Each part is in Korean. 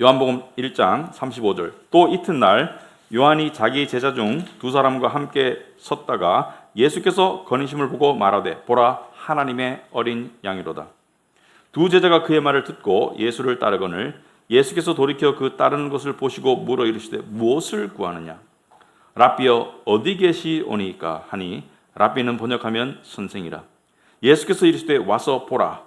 요한복음 1장 35절. 또 이튿날 요한이 자기 제자 중 두 사람과 함께 섰다가 예수께서 거니심을 보고 말하되 보라 하나님의 어린 양이로다. 두 제자가 그의 말을 듣고 예수를 따르거늘 예수께서 돌이켜 그 따르는 것을 보시고 물어 이르시되 무엇을 구하느냐. 랍비여 어디 계시오니까 하니 랍비는 번역하면 선생이라. 예수께서 이르시되 와서 보라.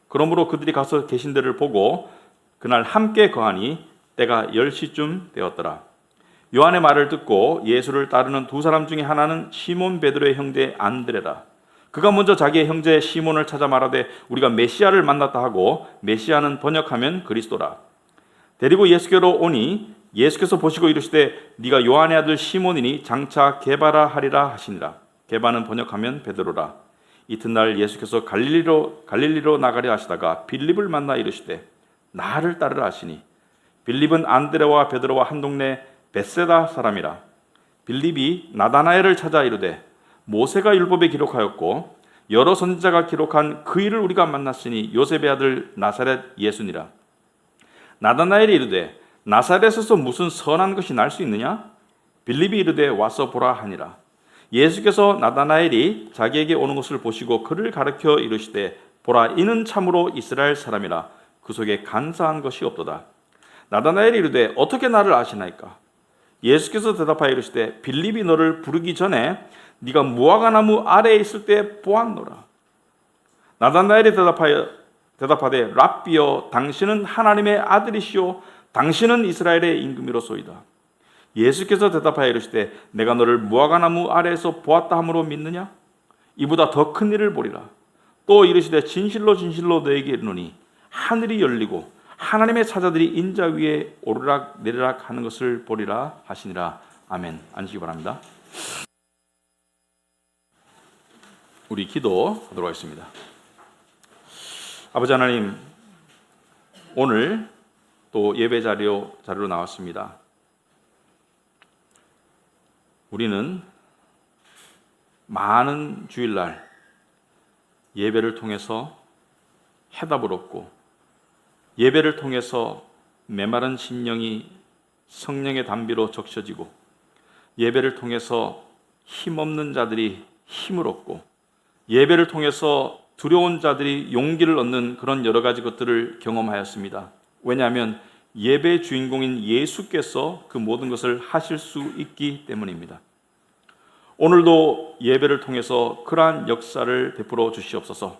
그러므로 그들이 가서 계신 데를 보고 그날 함께 거하니 때가 10시쯤 되었더라. 요한의 말을 듣고 예수를 따르는 두 사람 중에 하나는 시몬 베드로의 형제 안드레라. 그가 먼저 자기의 형제 시몬을 찾아 말하되 우리가 메시아를 만났다 하고 메시아는 번역하면 그리스도라. 데리고 예수께로 오니 예수께서 보시고 이르시되 네가 요한의 아들 시몬이니 장차 게바라 하리라 하시니라. 게바는 번역하면 베드로라. 이튿날 예수께서 갈릴리로 나가려 하시다가 빌립을 만나 이르시되 나를 따르라 하시니 빌립은 안드레와 베드로와 한 동네 벳세다 사람이라. 빌립이 나다나엘을 찾아 이르되 모세가 율법에 기록하였고 여러 선지자가 기록한 그 일을 우리가 만났으니 요셉의 아들 나사렛 예수니라. 나다나엘이 이르되 나사렛에서 무슨 선한 것이 날 수 있느냐? 빌립이 이르되 와서 보라 하니라. 예수께서 나다나엘이 자기에게 오는 것을 보시고 그를 가르쳐 이르시되 보라 이는 참으로 이스라엘 사람이라. 그 속에 간사한 것이 없도다. 나다나엘이 이르되 어떻게 나를 아시나이까? 예수께서 대답하여 이르시되 빌립이 너를 부르기 전에 네가 무화과 나무 아래에 있을 때 보았노라. 나다나엘이 대답하되 랍비여 당신은 하나님의 아들이시오 당신은 이스라엘의 임금이로소이다. 예수께서 대답하여 이르시되 내가 너를 무화과 나무 아래에서 보았다 함으로 믿느냐? 이보다 더 큰 일을 보리라. 또 이르시되 진실로 진실로 너에게 이르노니 하늘이 열리고 하나님의 사자들이 인자 위에 오르락 내리락 하는 것을 보리라 하시니라. 아멘. 앉으시기 바랍니다. 우리 기도하도록 하겠습니다. 아버지 하나님, 오늘 또 예배 자리로 나왔습니다. 우리는 많은 주일날 예배를 통해서 해답을 얻고 예배를 통해서 메마른 심령이 성령의 담비로 적셔지고 예배를 통해서 힘없는 자들이 힘을 얻고 예배를 통해서 두려운 자들이 용기를 얻는 그런 여러 가지 것들을 경험하였습니다. 왜냐하면 예배의 주인공인 예수께서 그 모든 것을 하실 수 있기 때문입니다. 오늘도 예배를 통해서 그러한 역사를 베풀어 주시옵소서.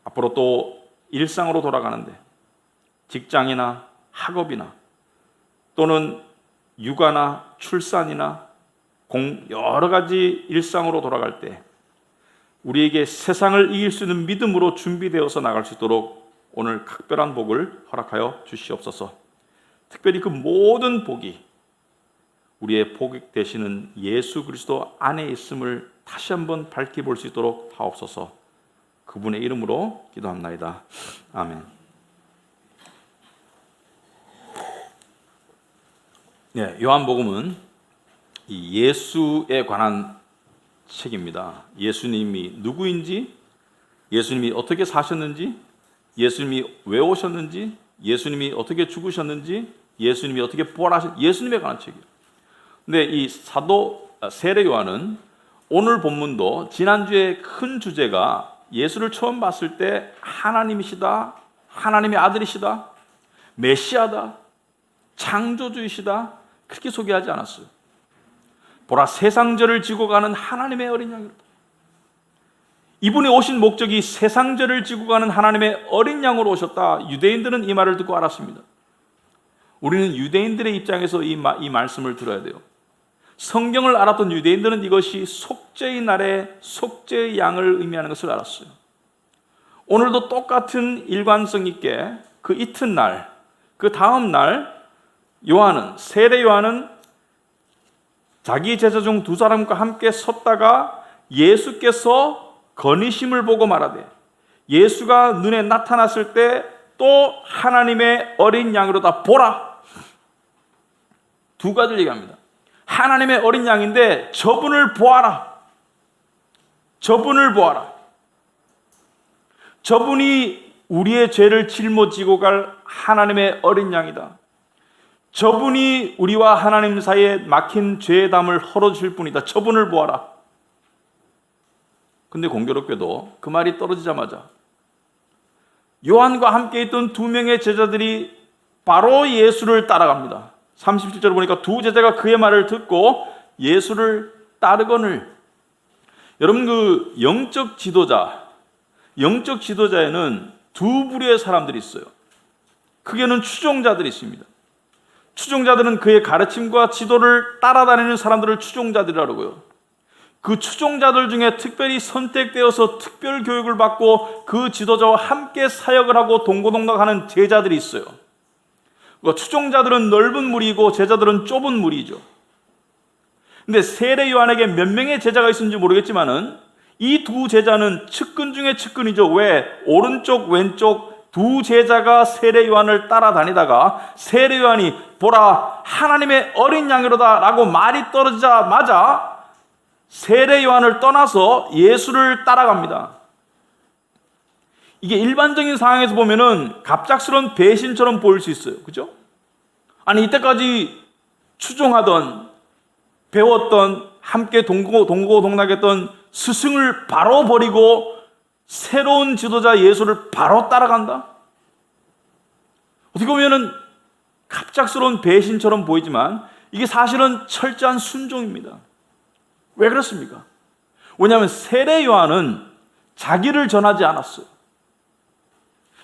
앞으로 또 일상으로 돌아가는데 직장이나 학업이나 또는 육아나 출산이나 여러 가지 일상으로 돌아갈 때 우리에게 세상을 이길 수 있는 믿음으로 준비되어서 나갈 수 있도록 오늘 각별한 복을 허락하여 주시옵소서. 특별히 그 모든 복이 우리의 복 되시는 예수 그리스도 안에 있음을 다시 한번 밝히 볼 수 있도록 하옵소서. 그분의 이름으로 기도합나이다. 아멘. 네, 요한복음은 이 예수에 관한 책입니다. 예수님이 누구인지, 예수님이 어떻게 사셨는지, 예수님이 왜 오셨는지, 예수님이 어떻게 죽으셨는지, 예수님이 어떻게 부활하셨는지, 예수님에 관한 책이에요. 근데 이 사도 세례 요한은 오늘 본문도 지난주에 큰 주제가 예수를 처음 봤을 때 하나님이시다, 하나님의 아들이시다, 메시아다, 창조주이시다 그렇게 소개하지 않았어요. 보라 세상죄를 지고 가는 하나님의 어린 양이로다. 이분이 오신 목적이 세상죄를 지고 가는 하나님의 어린 양으로 오셨다. 유대인들은 이 말을 듣고 알았습니다. 우리는 유대인들의 입장에서 이 말씀을 들어야 돼요. 성경을 알았던 유대인들은 이것이 속죄의 날에 속죄의 양을 의미하는 것을 알았어요. 오늘도 똑같은 일관성 있게 그 이튿날, 그 다음 날 세례 요한은 자기 제자 중 두 사람과 함께 섰다가 예수께서 거니심을 보고 말하되 예수가 눈에 나타났을 때 또 하나님의 어린 양으로다 보라. 두 가지를 얘기합니다. 하나님의 어린 양인데 저분을 보아라. 저분을 보아라. 저분이 우리의 죄를 짊어지고 갈 하나님의 어린 양이다. 저분이 우리와 하나님 사이에 막힌 죄의 담을 헐어주실 분이다. 저분을 보아라. 근데 공교롭게도 그 말이 떨어지자마자 요한과 함께 있던 두 명의 제자들이 바로 예수를 따라갑니다. 37절을 보니까 두 제자가 그의 말을 듣고 예수를 따르거늘. 여러분, 그 영적 지도자에는 두 부류의 사람들이 있어요. 크게는 추종자들이 있습니다. 추종자들은 그의 가르침과 지도를 따라다니는 사람들을 추종자들이라고요. 그 추종자들 중에 특별히 선택되어서 특별 교육을 받고 그 지도자와 함께 사역을 하고 동고동락하는 제자들이 있어요. 그러니까 추종자들은 넓은 무리이고 제자들은 좁은 무리죠. 근데 세례 요한에게 몇 명의 제자가 있었는지 모르겠지만은 이 두 제자는 측근 중에 측근이죠. 왜? 오른쪽 왼쪽 두 제자가 세례 요한을 따라다니다가 세례 요한이 보라 하나님의 어린 양이로다 라고 말이 떨어지자마자 세례 요한을 떠나서 예수를 따라갑니다. 이게 일반적인 상황에서 보면은 갑작스러운 배신처럼 보일 수 있어요. 그죠? 아니, 이때까지 추종하던, 배웠던, 함께 동고동락했던 스승을 바로 버리고 새로운 지도자 예수를 바로 따라간다? 어떻게 보면은 갑작스러운 배신처럼 보이지만 이게 사실은 철저한 순종입니다. 왜 그렇습니까? 왜냐하면 세례 요한은 자기를 전하지 않았어요.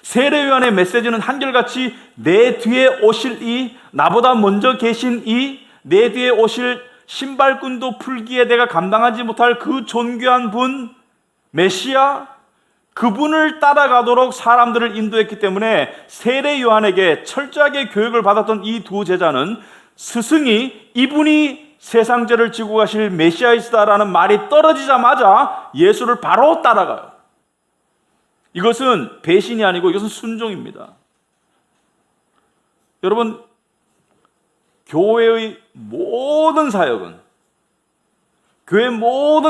세례 요한의 메시지는 한결같이 내 뒤에 오실 이, 나보다 먼저 계신 이, 내 뒤에 오실 신발끈도 풀기에 내가 감당하지 못할 그 존귀한 분, 메시아, 그분을 따라가도록 사람들을 인도했기 때문에 세례 요한에게 철저하게 교육을 받았던 이 두 제자는 스승이 이분이 세상 죄를 지고 가실 메시아이시다라는 말이 떨어지자마자 예수를 바로 따라가요. 이것은 배신이 아니고 이것은 순종입니다. 여러분, 교회의 모든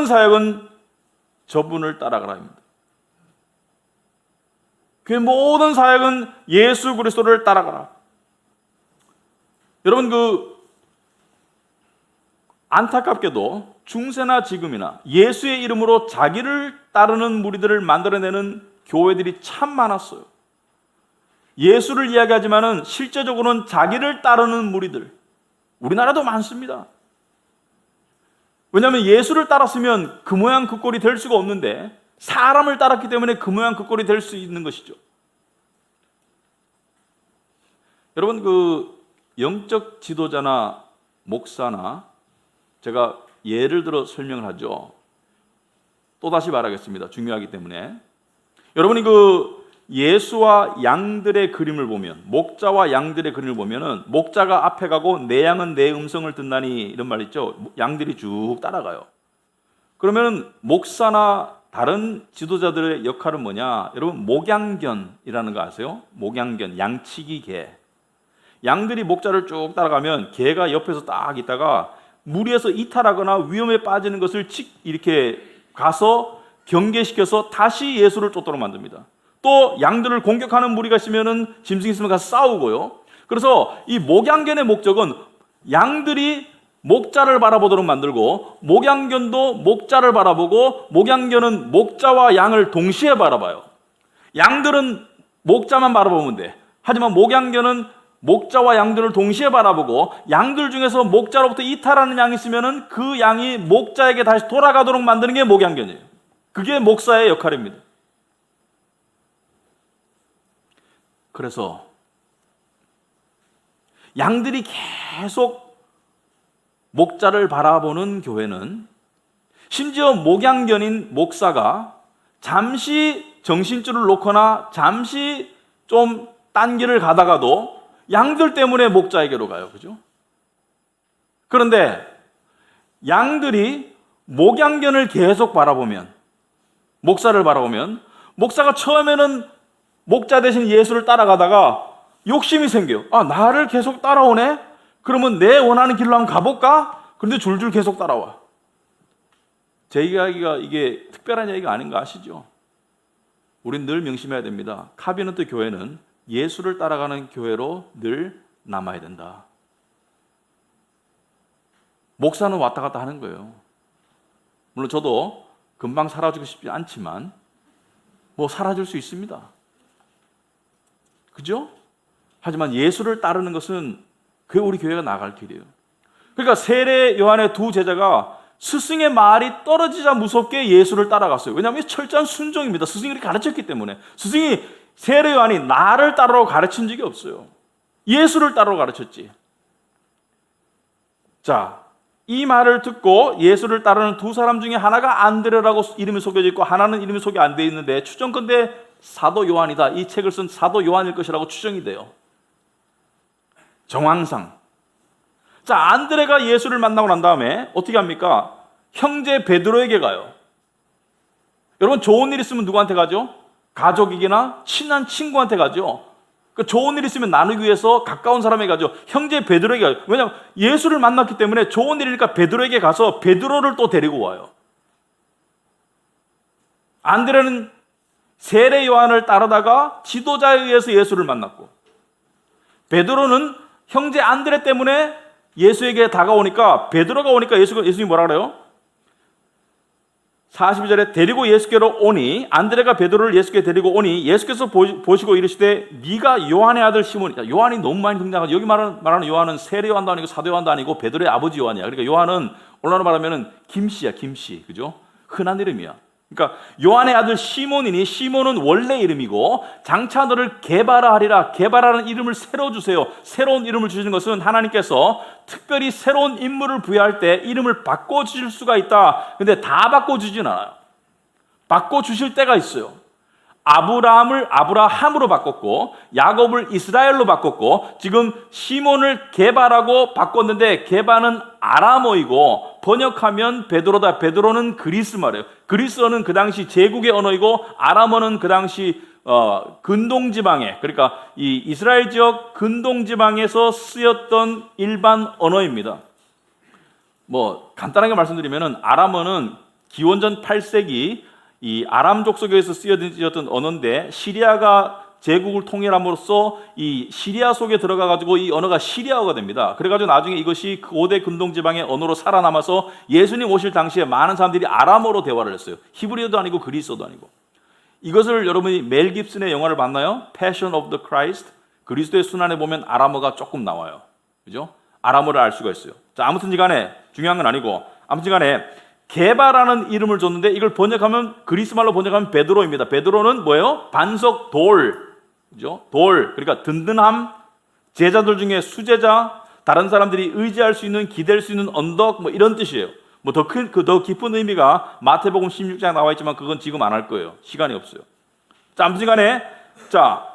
사역은 저분을 따라가라입니다. 교회 모든 사역은 예수 그리스도를 따라가라. 여러분, 안타깝게도 중세나 지금이나 예수의 이름으로 자기를 따르는 무리들을 만들어내는 교회들이 참 많았어요. 예수를 이야기하지만은 실제적으로는 자기를 따르는 무리들, 우리나라도 많습니다. 왜냐하면 예수를 따랐으면 그 모양 그 꼴이 될 수가 없는데 사람을 따랐기 때문에 그 모양 그 꼴이 될 수 있는 것이죠. 여러분, 영적 지도자나 목사나 제가 예를 들어 설명을 하죠. 또다시 말하겠습니다. 중요하기 때문에. 여러분이 예수와 양들의 그림을 보면, 목자와 양들의 그림을 보면은 목자가 앞에 가고 내 양은 내 음성을 듣나니 이런 말 있죠. 양들이 쭉 따라가요. 그러면 목사나 다른 지도자들의 역할은 뭐냐? 여러분, 목양견이라는 거 아세요? 목양견, 양치기 개. 양들이 목자를 쭉 따라가면 개가 옆에서 딱 있다가 무리에서 이탈하거나 위험에 빠지는 것을 이렇게 가서 경계시켜서 다시 예수를 쫓도록 만듭니다. 또 양들을 공격하는 무리가 있으면은 짐승이 있으면 가서 싸우고요. 그래서 이 목양견의 목적은 양들이 목자를 바라보도록 만들고 목양견도 목자를 바라보고 목양견은 목자와 양을 동시에 바라봐요. 양들은 목자만 바라보면 돼. 하지만 목양견은 목자와 양들을 동시에 바라보고 양들 중에서 목자로부터 이탈하는 양이 있으면은 그 양이 목자에게 다시 돌아가도록 만드는 게 목양견이에요. 그게 목사의 역할입니다. 그래서 양들이 계속 목자를 바라보는 교회는 심지어 목양견인 목사가 잠시 정신줄을 놓거나 잠시 좀 딴 길을 가다가도 양들 때문에 목자에게로 가요. 그죠? 그런데 양들이 목양견을 계속 바라보면, 목사를 바라보면 목사가 처음에는 목자 대신 예수를 따라가다가 욕심이 생겨요. 아, 나를 계속 따라오네? 그러면 내 원하는 길로 한번 가볼까? 그런데 줄줄 계속 따라와. 제 이야기가 이게 특별한 얘기가 아닌 거 아시죠? 우린 늘 명심해야 됩니다. 카비넌트 교회는 예수를 따라가는 교회로 늘 남아야 된다. 목사는 왔다 갔다 하는 거예요. 물론 저도 금방 사라지고 싶지 않지만 뭐 사라질 수 있습니다. 그죠? 하지만 예수를 따르는 것은 그게 우리 교회가 나갈 길이에요. 그러니까 세례 요한의 두 제자가 스승의 말이 떨어지자 무섭게 예수를 따라갔어요. 왜냐하면 철저한 순종입니다. 스승이 그렇게 가르쳤기 때문에. 스승이 세례 요한이 나를 따르라고 가르친 적이 없어요. 예수를 따르라고 가르쳤지. 자, 이 말을 듣고 예수를 따르는 두 사람 중에 하나가 안드레라고 이름이 속여져 있고 하나는 이름이 소개 안 돼 있는데 추정컨대 사도 요한이다. 이 책을 쓴 사도 요한일 것이라고 추정이 돼요. 정황상. 자, 안드레가 예수를 만나고 난 다음에 어떻게 합니까? 형제 베드로에게 가요. 여러분, 좋은 일 있으면 누구한테 가죠? 가족에게나 친한 친구한테 가죠. 그 좋은 일 있으면 나누기 위해서 가까운 사람에게 가죠. 형제 베드로에게 가요. 왜냐하면 예수를 만났기 때문에 좋은 일이니까 베드로에게 가서 베드로를 또 데리고 와요. 안드레는 세례 요한을 따르다가 지도자에 의해서 예수를 만났고, 베드로는 형제 안드레 때문에 예수에게 다가오니까, 베드로가 오니까 예수님이 뭐라 그래요? 42절에 데리고 예수께로 오니, 안드레가 베드로를 예수께 데리고 오니 예수께서 보시고 이르시되 네가 요한의 아들 시몬이다. 요한이 너무 많이 등장하죠. 여기 말하는 요한은 세례 요한도 아니고 사도 요한도 아니고 베드로의 아버지 요한이야. 그러니까 요한은 오늘날로 말하면은 김씨야, 김씨. 그죠? 흔한 이름이야. 그러니까 요한의 아들 시몬이니, 시몬은 원래 이름이고, 장차 너를 게바라 하리라. 게바라는 이름을 새로 주세요. 새로운 이름을 주시는 것은 하나님께서 특별히 새로운 인물을 부여할 때 이름을 바꿔주실 수가 있다. 근데 다 바꿔주진 않아요. 바꿔주실 때가 있어요. 아브라함을 아브라함으로 바꿨고, 야곱을 이스라엘로 바꿨고, 지금 시몬을 게바라고 바꿨는데, 게바는 아람어이고 번역하면 베드로다. 베드로는 그리스 말이에요. 그리스어는 그 당시 제국의 언어이고, 아람어는 그 당시 근동지방에, 그러니까 이 이스라엘 지역 근동지방에서 쓰였던 일반 언어입니다. 뭐 간단하게 말씀드리면은, 아람어는 기원전 8세기 이 아람 족속에서 쓰여졌던 언어인데, 시리아가 제국을 통일함으로써 이 시리아 속에 들어가 가지고 이 언어가 시리아어가 됩니다. 그래 가지고 나중에 이것이 고대 근동 지방의 언어로 살아남아서 예수님 오실 당시에 많은 사람들이 아람어로 대화를 했어요. 히브리어도 아니고 그리스어도 아니고. 이것을 여러분이 멜 깁슨의 영화를 봤나요? Passion of the Christ. 그리스도의 순환에 보면 아람어가 조금 나와요. 그죠? 아람어를 알 수가 있어요. 자, 아무튼 간에 중요한 건 아니고, 아무튼 간에 게바라는 이름을 줬는데, 이걸 번역하면, 그리스 말로 번역하면 베드로입니다. 베드로는 뭐예요? 반석, 돌. 그죠? 돌. 그러니까 든든함, 제자들 중에 수제자, 다른 사람들이 의지할 수 있는, 기댈 수 있는 언덕, 뭐 이런 뜻이에요. 뭐 더 깊은 의미가 마태복음 16장에 나와 있지만 그건 지금 안 할 거예요. 시간이 없어요. 자, 아무튼 간에, 자,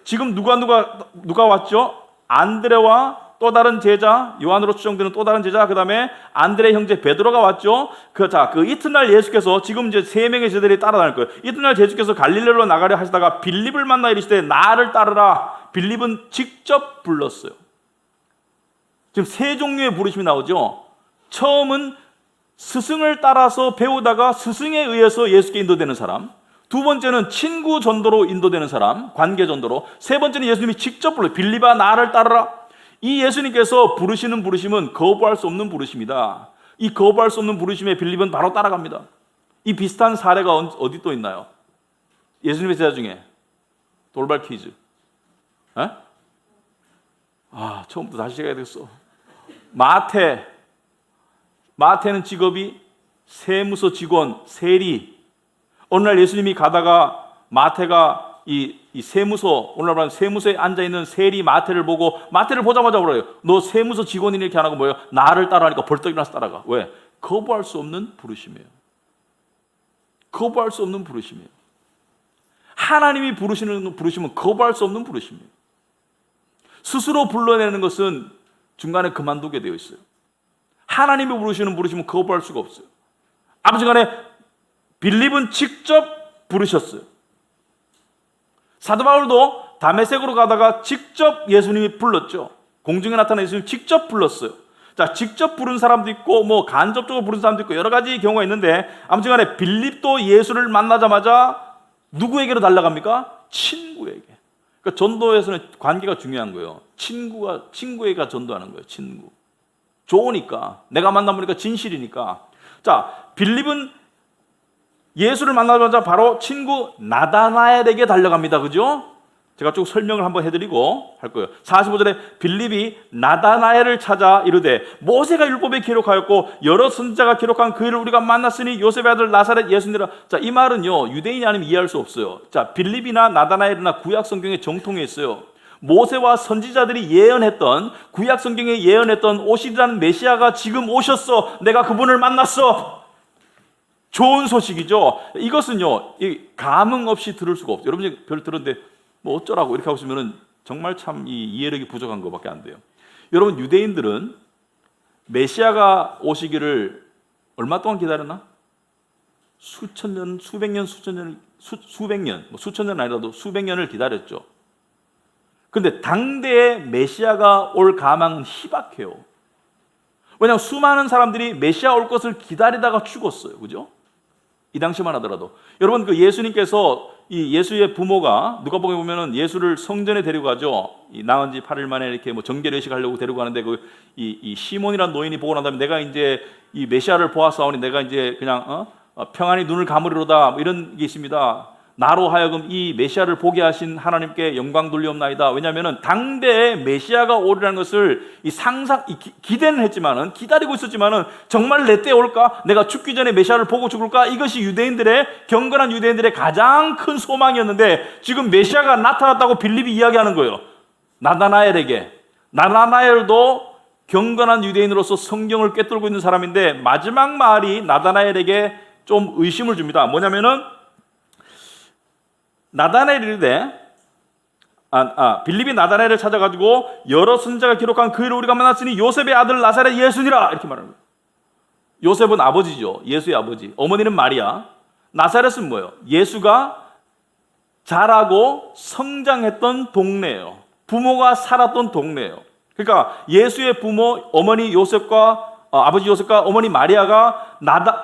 지금 누가 왔죠? 안드레와 또 다른 제자, 요한으로 추정되는 또 다른 제자, 그 다음에 안드레 형제 베드로가 왔죠. 그 이튿날 예수께서, 지금 이제 세 명의 제자들이 따라다닐 거예요. 이튿날 예수께서 갈릴리로 나가려 하시다가 빌립을 만나 이르시되 나를 따르라. 빌립은 직접 불렀어요. 지금 세 종류의 부르심이 나오죠. 처음은 스승을 따라서 배우다가 스승에 의해서 예수께 인도되는 사람, 두 번째는 친구 전도로 인도되는 사람, 관계 전도로, 세 번째는 예수님이 직접 불러요. 빌립아 나를 따르라. 이 예수님께서 부르시는 부르심은 거부할 수 없는 부르심이다. 이 거부할 수 없는 부르심에 빌립은 바로 따라갑니다. 이 비슷한 사례가 어디 또 있나요? 예수님의 제자 중에. 돌발 퀴즈. 에? 처음부터 다시 시작해야 되겠어. 마태는 직업이 세무서 직원, 세리. 어느 날 예수님이 가다가 마태가 이 세무서, 오늘 말하는 세무서에 앉아있는 세리 마태를 보고, 마태를 보자마자 그래요. 너 세무서 직원이니 이렇게 안 하고 뭐예요? 나를 따라하니까 벌떡 일어나서 따라가. 왜? 거부할 수 없는 부르심이에요. 거부할 수 없는 부르심이에요. 하나님이 부르시는 부르심은 거부할 수 없는 부르심이에요. 스스로 불러내는 것은 중간에 그만두게 되어 있어요. 하나님이 부르시는 부르심은 거부할 수가 없어요. 아무튼 간에 빌립은 직접 부르셨어요. 사도 바울도 다메섹으로 가다가 직접 예수님이 불렀죠. 공중에 나타난 예수님이 직접 불렀어요. 자, 직접 부른 사람도 있고, 뭐 간접적으로 부른 사람도 있고, 여러 가지 경우가 있는데, 아무튼 간에 빌립도 예수를 만나자마자 누구에게로 달려갑니까? 친구에게. 그러니까 전도에서는 관계가 중요한 거예요. 친구에게 전도하는 거예요. 친구. 좋으니까, 내가 만나보니까 진실이니까. 자, 빌립은 예수를 만나자마자 바로 친구 나다나엘에게 달려갑니다. 그죠? 제가 쭉 설명을 한번 해드리고 할 거예요. 45절에 빌립이 나다나엘을 찾아 이르되 모세가 율법에 기록하였고 여러 선지자가 기록한 그 일을 우리가 만났으니 요셉의 아들 나사렛 예수니라. 자, 이 말은요, 유대인이 아니면 이해할 수 없어요. 자, 빌립이나 나다나엘이나 구약 성경에 정통에 있어요. 모세와 선지자들이 예언했던, 구약 성경에 예언했던 오시리라는 메시아가 지금 오셨어. 내가 그분을 만났어. 좋은 소식이죠. 이것은요, 감흥 없이 들을 수가 없어요. 여러분이 별 들었는데 뭐 어쩌라고 이렇게 하고 있으면 정말 참 이 이해력이 부족한 것밖에 안 돼요. 여러분, 유대인들은 메시아가 오시기를 얼마 동안 기다렸나? 수천 년, 수백 년, 수백 년, 뭐 수천 년 아니라도 수백 년을 기다렸죠. 근데 당대의 메시아가 올 가망은 희박해요. 왜냐하면 수많은 사람들이 메시아 올 것을 기다리다가 죽었어요. 그죠? 이 당시만 하더라도. 여러분, 그 예수님께서 이 예수의 부모가 누가복음에 보면은 예수를 성전에 데려가죠. 이 나은 지 8일 만에 이렇게 뭐 정결회식 하려고 데려가는데 이 시몬이라는 노인이 보고 난 다음에 내가 이제 이 메시아를 보았사오니 내가 이제 그냥 평안히 눈을 감으리로다, 뭐 이런 게 있습니다. 나로 하여금 이 메시아를 보게 하신 하나님께 영광 돌리옵나이다. 왜냐하면은 당대에 메시아가 오리라는 것을 기대는 했지만은, 기다리고 있었지만은 정말 내 때 올까? 내가 죽기 전에 메시아를 보고 죽을까? 이것이 경건한 유대인들의 가장 큰 소망이었는데 지금 메시아가 나타났다고 빌립이 이야기하는 거예요. 나다나엘에게. 나다나엘도 경건한 유대인으로서 성경을 꿰뚫고 있는 사람인데 마지막 말이 나다나엘에게 좀 의심을 줍니다. 뭐냐면은 빌립이 나다나엘을 찾아가지고 여러 선지자가 기록한 그 일을 우리가 만났으니 요셉의 아들 나사렛 예수니라 이렇게 말합니다. 요셉은 아버지죠. 예수의 아버지. 어머니는 마리아. 나사렛은 뭐예요? 예수가 자라고 성장했던 동네예요. 부모가 살았던 동네예요. 그러니까 예수의 부모 아버지 요셉과 어머니 마리아가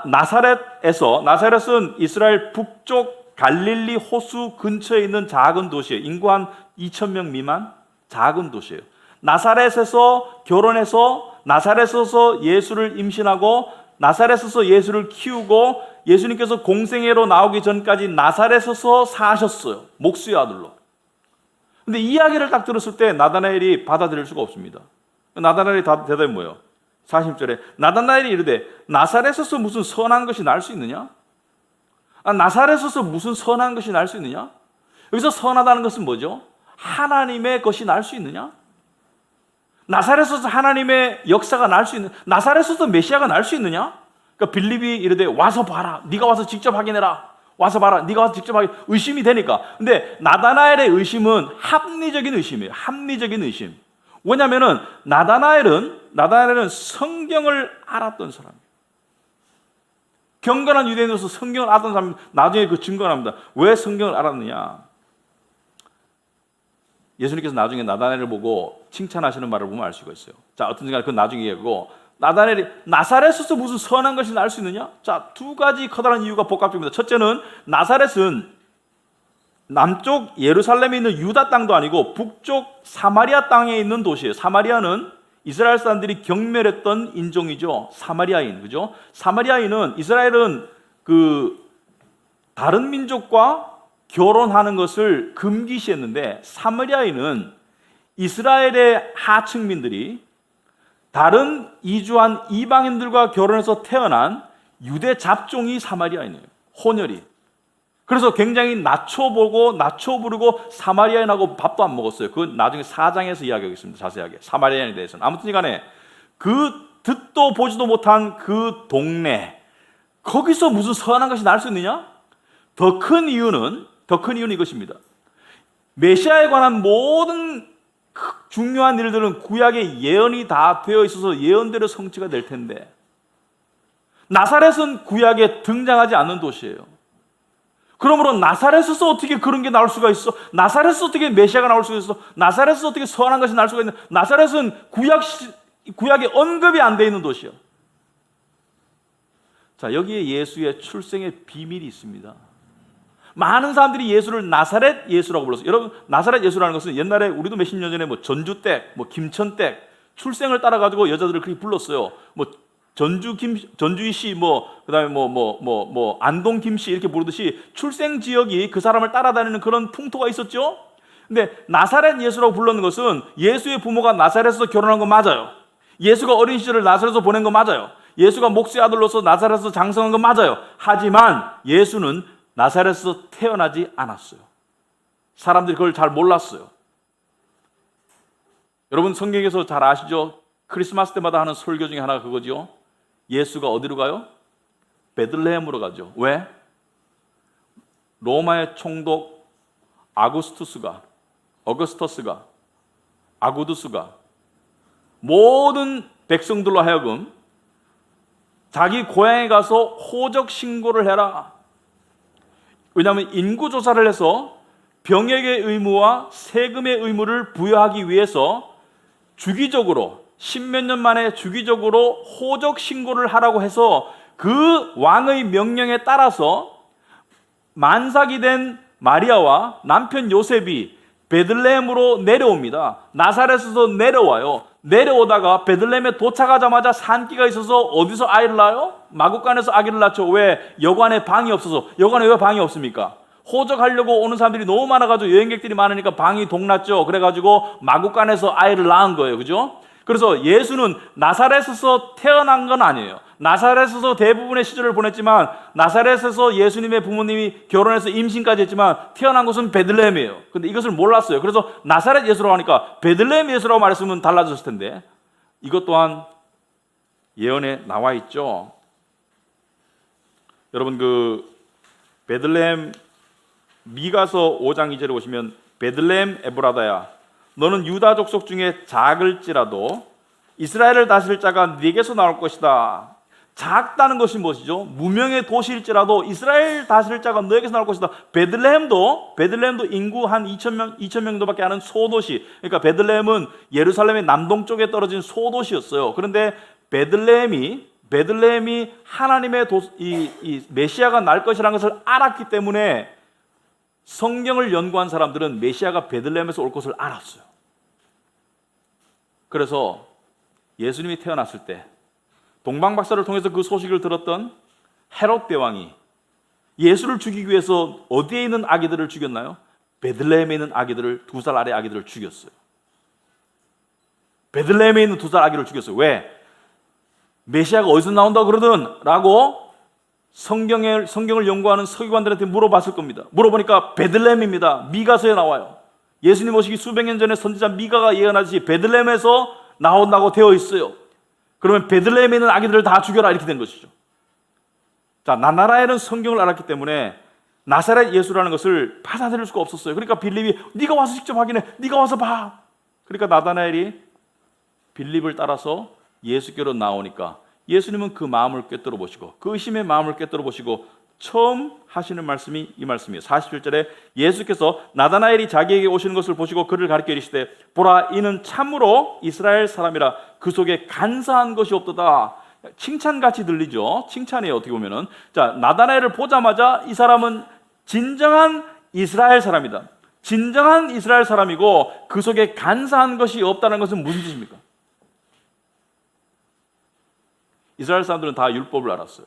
나사렛은 이스라엘 북쪽 갈릴리 호수 근처에 있는 작은 도시예요. 인구 한 2,000명 미만 작은 도시예요. 나사렛에서 결혼해서 나사렛에서 예수를 임신하고 나사렛에서 예수를 키우고 예수님께서 공생애로 나오기 전까지 나사렛에서 사셨어요. 목수의 아들로. 근데 이야기를 딱 들었을 때 나다나엘이 받아들일 수가 없습니다. 나다나엘이 대답이 뭐예요? 40절에 나다나엘이 이르되 나사렛에서 무슨 선한 것이 날 수 있느냐? 나사렛에서 무슨 선한 것이 날 수 있느냐? 여기서 선하다는 것은 뭐죠? 하나님의 것이 날 수 있느냐? 나사렛에서 하나님의 역사가 날 수 있는, 나사렛에서 메시아가 날 수 있느냐? 그러니까 빌립이 이르되 와서 봐라. 네가 와서 직접 확인해라. 와서 봐라. 네가 와서 직접 확인. 의심이 되니까. 근데 나다나엘의 의심은 합리적인 의심이에요. 합리적인 의심. 왜냐면은 나다나엘은 성경을 알았던 사람이에요. 경건한 유대인으로서 성경을 알았던 사람이 나중에 그 증거를 합니다. 왜 성경을 알았느냐? 예수님께서 나중에 나다나엘을 보고 칭찬하시는 말을 보면 알 수가 있어요. 자, 어떤 순간 그건 나중에 얘기하고, 나다나엘이 나사렛에서 무슨 선한 것이 날 수 있느냐? 자, 두 가지 커다란 이유가 복합적입니다. 첫째는 나사렛은 남쪽 예루살렘에 있는 유다 땅도 아니고 북쪽 사마리아 땅에 있는 도시예요. 사마리아는 이스라엘 사람들이 경멸했던 인종이죠. 사마리아인, 그죠? 이스라엘은 다른 민족과 결혼하는 것을 금기시했는데 사마리아인은 이스라엘의 하층민들이 다른 이주한 이방인들과 결혼해서 태어난 유대 잡종이 사마리아인이에요. 혼혈이. 그래서 굉장히 낮춰 부르고 사마리아인하고 밥도 안 먹었어요. 그건 나중에 4장에서 이야기하겠습니다. 자세하게. 사마리아인에 대해서는. 아무튼 간에 그 듣도 보지도 못한 그 동네, 거기서 무슨 선한 것이 날 수 있느냐? 더 큰 이유는 이것입니다. 메시아에 관한 모든 중요한 일들은 구약에 예언이 다 되어 있어서 예언대로 성취가 될 텐데 나사렛은 구약에 등장하지 않는 도시예요. 그러므로 나사렛에서 어떻게 그런 게 나올 수가 있어? 나사렛에서 어떻게 메시아가 나올 수가 있어? 나사렛에서 어떻게 선한 것이 날 수가 있는? 나사렛은 구약에 언급이 안 돼 있는 도시요. 자, 여기에 예수의 출생의 비밀이 있습니다. 많은 사람들이 예수를 나사렛 예수라고 불렀어요. 여러분, 나사렛 예수라는 것은 옛날에 우리도 몇십 년 전에 뭐 전주댁, 뭐 김천댁, 출생을 따라 가지고 여자들을 그렇게 불렀어요. 뭐 전주희 씨, 그다음에 안동 김씨 이렇게 부르듯이 출생 지역이 그 사람을 따라다니는 그런 풍토가 있었죠. 근데 나사렛 예수라고 불렀는 것은 예수의 부모가 나사렛에서 결혼한 거 맞아요. 예수가 어린 시절을 나사렛에서 보낸 거 맞아요. 예수가 목수의 아들로서 나사렛에서 장성한 거 맞아요. 하지만 예수는 나사렛에서 태어나지 않았어요. 사람들이 그걸 잘 몰랐어요. 여러분 성경에서 잘 아시죠? 크리스마스 때마다 하는 설교 중에 하나가 그거죠. 예수가 어디로 가요? 베들레헴으로 가죠. 왜? 로마의 총독 어거스터스가 아구두스가 모든 백성들로 하여금 자기 고향에 가서 호적 신고를 해라. 왜냐하면 인구조사를 해서 병역의 의무와 세금의 의무를 부여하기 위해서 주기적으로 10몇 년 만에 주기적으로 호적 신고를 하라고 해서 그 왕의 명령에 따라서 만삭이 된 마리아와 남편 요셉이 베들레헴으로 내려옵니다. 나사렛에서 내려와요. 내려오다가 베들레헴에 도착하자마자 산기가 있어서 어디서 아이를 낳아요? 마구간에서 아기를 낳죠. 왜? 여관에 방이 없어서. 여관에 왜 방이 없습니까? 호적하려고 오는 사람들이 너무 많아가지고 여행객들이 많으니까 방이 동났죠. 그래가지고 마구간에서 아이를 낳은 거예요. 그죠? 그래서 예수는 나사렛에서 태어난 건 아니에요. 나사렛에서 대부분의 시절을 보냈지만 나사렛에서 예수님의 부모님이 결혼해서 임신까지 했지만 태어난 곳은 베들레헴이에요. 근데 이것을 몰랐어요. 그래서 나사렛 예수라고 하니까 베들레헴 예수라고 말했으면 달라졌을 텐데 이것 또한 예언에 나와 있죠. 여러분 그 베들레헴 미가서 5장 2절에 보시면 베들레헴 에브라다야 너는 유다 족속 중에 작을지라도 이스라엘을 다스릴 자가 네게서 나올 것이다. 작다는 것이 무엇이죠? 무명의 도시일지라도 이스라엘 다스릴 자가 너에게서 나올 것이다. 베들레헴도 인구 한 2,000명 정도밖에 안 하는 소도시. 그러니까 베들레헴은 예루살렘의 남동쪽에 떨어진 소도시였어요. 그런데 베들레헴이 하나님의 이 메시아가 날 것이라는 것을 알았기 때문에 성경을 연구한 사람들은 메시아가 베들레헴에서 올 것을 알았어요. 그래서 예수님이 태어났을 때 동방박사를 통해서 그 소식을 들었던 헤롯 대왕이 예수를 죽이기 위해서 어디에 있는 아기들을 죽였나요? 베들레헴에 있는 아기들을 2살 아래 아기들을 죽였어요. 베들레헴에 있는 2살 아기를 죽였어요. 왜? 메시아가 어디서 나온다고 그러든 라고 성경을 연구하는 서기관들한테 물어봤을 겁니다. 물어보니까 베들레헴입니다. 미가서에 나와요. 예수님 오시기 수백 년 전에 선지자 미가가 예언하듯이 베들레헴에서 나온다고 되어 있어요. 그러면 베들레헴에 있는 아기들을 다 죽여라 이렇게 된 것이죠. 자, 나사렛은 성경을 알았기 때문에 나사렛 예수라는 것을 받아들일 수가 없었어요. 그러니까 빌립이 네가 와서 직접 확인해. 네가 와서 봐. 그러니까 나다나엘이 빌립을 따라서 예수께로 나오니까 예수님은 그 마음을 꿰뚫어 보시고 그 의심의 마음을 꿰뚫어 보시고 처음 하시는 말씀이 이 말씀이에요. 47절에 예수께서 나다나엘이 자기에게 오시는 것을 보시고 그를 가리켜 이르시되 보라 이는 참으로 이스라엘 사람이라 그 속에 간사한 것이 없도다. 칭찬같이 들리죠. 칭찬이에요. 어떻게 보면은. 자, 나다나엘을 보자마자 이 사람은 진정한 이스라엘 사람이다. 진정한 이스라엘 사람이고 그 속에 간사한 것이 없다는 것은 무슨 뜻입니까? 이스라엘 사람들은 다 율법을 알았어요.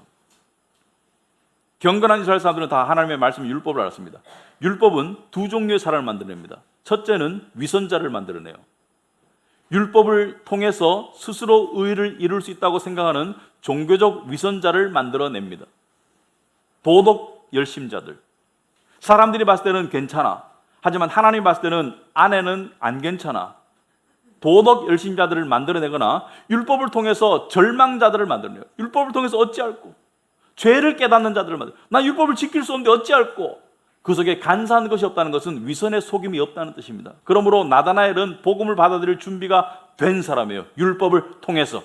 경건한 이스라엘 사람들은 다 하나님의 말씀 율법을 알았습니다. 율법은 두 종류의 사람을 만들어냅니다. 첫째는 위선자를 만들어내요. 율법을 통해서 스스로 의를 이룰 수 있다고 생각하는 종교적 위선자를 만들어냅니다. 도덕 열심자들. 사람들이 봤을 때는 괜찮아. 하지만 하나님이 봤을 때는 아내는 안 괜찮아. 도덕 열심자들을 만들어내거나 율법을 통해서 절망자들을 만들어내요. 율법을 통해서 어찌할꼬? 죄를 깨닫는 자들을 만들어요. 난 율법을 지킬 수 없는데 어찌할꼬? 그 속에 간사한 것이 없다는 것은 위선의 속임이 없다는 뜻입니다. 그러므로 나다나엘은 복음을 받아들일 준비가 된 사람이에요. 율법을 통해서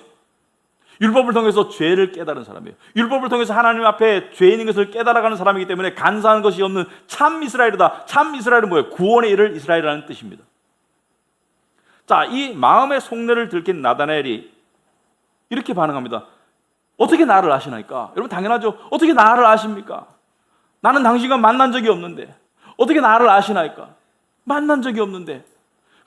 죄를 깨달은 사람이에요. 율법을 통해서 하나님 앞에 죄인인 것을 깨달아가는 사람이기 때문에 간사한 것이 없는 참 이스라엘이다. 참 이스라엘은 뭐예요? 구원에 이를 이스라엘이라는 뜻입니다. 자, 이 마음의 속내를 들킨 나다나엘이 이렇게 반응합니다. 어떻게 나를 아시나이까? 여러분 당연하죠. 어떻게 나를 아십니까? 나는 당신과 만난 적이 없는데 어떻게 나를 아시나이까? 만난 적이 없는데.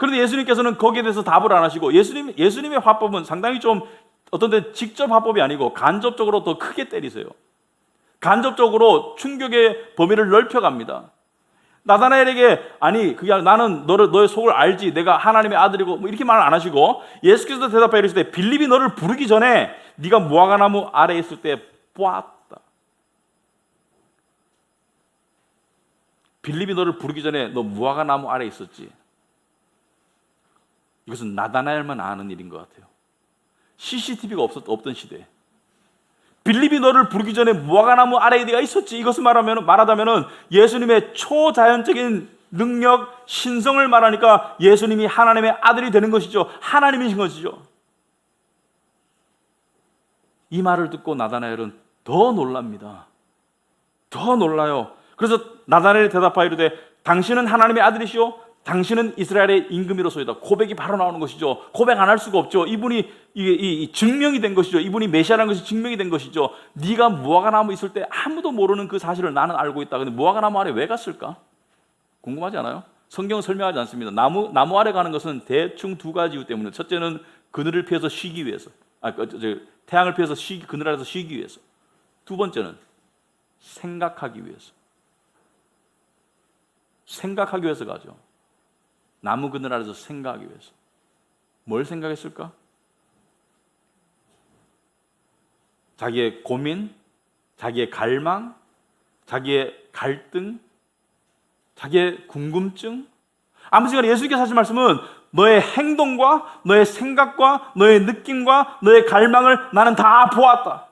그런데 예수님께서는 거기에 대해서 답을 안 하시고 예수님의 화법은 상당히 좀 어떤 데 직접 화법이 아니고 간접적으로 더 크게 때리세요. 간접적으로 충격의 범위를 넓혀갑니다. 나다나엘에게 아니 그게 아니라 나는 너의 속을 알지, 내가 하나님의 아들이고 뭐 이렇게 말을 안 하시고 예수께서 대답하여 이르시되 빌립이 너를 부르기 전에 네가 무화과나무 아래에 있을 때 보았다. 빌립이 너를 부르기 전에 너 무화과나무 아래에 있었지. 이것은 나다나엘만 아는 일인 것 같아요. CCTV가 없던 시대에 빌립이 너를 부르기 전에 무화과나무 아래에 네가 있었지. 이것을 말하자면 예수님의 초자연적인 능력, 신성을 말하니까 예수님이 하나님의 아들이 되는 것이죠. 하나님이신 것이죠. 이 말을 듣고 나다나엘은 더 놀랍니다. 더 놀라요. 그래서 나다나엘이 대답하여 이르되 당신은 하나님의 아들이시오, 당신은 이스라엘의 임금이로소이다. 고백이 바로 나오는 것이죠. 고백 안 할 수가 없죠. 이분이 이 증명이 된 것이죠. 이분이 메시아라는 것이 증명이 된 것이죠. 네가 무화과나무 있을 때 아무도 모르는 그 사실을 나는 알고 있다. 근데 무화과나무 아래 왜 갔을까? 궁금하지 않아요? 성경은 설명하지 않습니다. 나무 아래 가는 것은 대충 두 가지 이유 때문에, 첫째는 그늘을 피해서 쉬기 위해서, 태양을 피해서 그늘 아래서 쉬기 위해서. 두 번째는 생각하기 위해서. 생각하기 위해서 가죠. 나무 그늘 아래서 생각하기 위해서. 뭘 생각했을까? 자기의 고민, 자기의 갈망, 자기의 갈등, 자기의 궁금증. 아무튼 예수님께서 하신 말씀은 너의 행동과 너의 생각과 너의 느낌과 너의 갈망을 나는 다 보았다.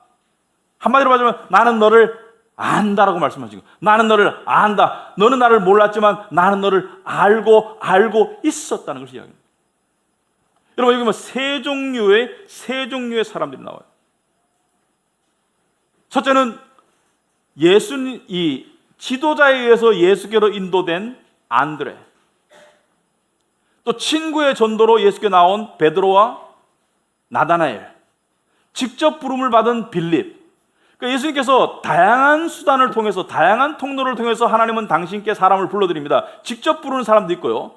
한마디로 말하자면 나는 너를 안다라고 말씀하시고, 나는 너를 안다. 너는 나를 몰랐지만 나는 너를 알고 있었다는 것을 이야기합니다. 여러분, 여기 세 종류의 사람들이 나와요. 첫째는 이 지도자에 의해서 예수께로 인도된 안드레, 또 친구의 전도로 예수께 나온 베드로와 나다나엘, 직접 부름을 받은 빌립. 그러니까 예수님께서 다양한 수단을 통해서, 다양한 통로를 통해서 하나님은 당신께 사람을 불러드립니다. 직접 부르는 사람도 있고요.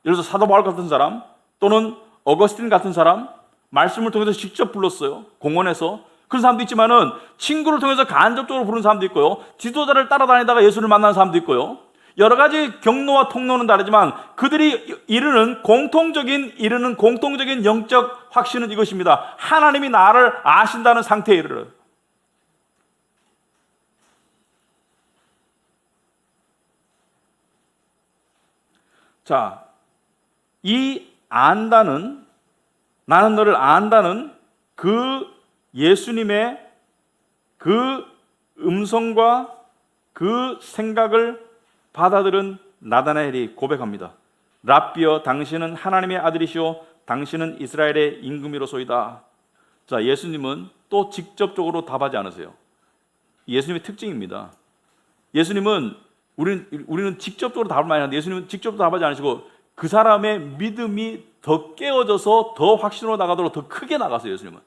예를 들어서 사도 바울 같은 사람, 또는 어거스틴 같은 사람, 말씀을 통해서 직접 불렀어요. 공원에서. 그런 사람도 있지만은 친구를 통해서 간접적으로 부르는 사람도 있고요. 지도자를 따라다니다가 예수를 만나는 사람도 있고요. 여러 가지 경로와 통로는 다르지만 그들이 이루는 공통적인 영적 확신은 이것입니다. 하나님이 나를 아신다는 상태에 이르러. 자, 이 안다는, 나는 너를 안다는 그 예수님의 그 음성과 그 생각을 받아들은 나다나엘이 고백합니다. 랍비여, 당신은 하나님의 아들이시오, 당신은 이스라엘의 임금이로소이다. 자, 예수님은 또 직접적으로 답하지 않으세요. 예수님의 특징입니다. 예수님은 우리는 직접적으로 답을 많이 하는데 예수님은 직접적으로 답하지 않으시고 그 사람의 믿음이 더 깨어져서 더 확신으로 나가도록 더 크게 나가세요. 예수님은.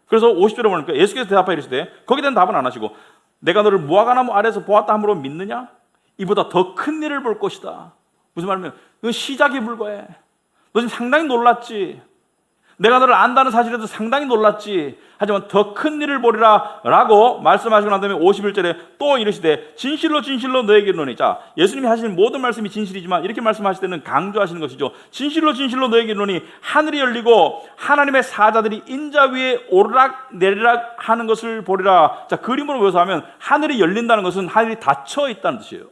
그래서 50절에 보니까 예수께서 대답하여 이르시되, 거기에 대한 답은 안 하시고 내가 너를 무화과나무 아래에서 보았다 함으로 믿느냐? 이보다 더 큰 일을 볼 것이다. 무슨 말이냐면 이건 시작에 불과해. 너 지금 상당히 놀랐지. 내가 너를 안다는 사실에도 상당히 놀랐지. 하지만 더 큰 일을 보리라 라고 말씀하시고 난 다음에 51절에 또 이르시되 진실로 진실로 너에게 이르노니. 자, 예수님이 하시는 모든 말씀이 진실이지만 이렇게 말씀하실 때는 강조하시는 것이죠. 진실로 진실로 너에게 이르노니 하늘이 열리고 하나님의 사자들이 인자 위에 오르락 내리락 하는 것을 보리라. 자, 그림으로 보여서 하면 하늘이 열린다는 것은 하늘이 닫혀 있다는 뜻이에요.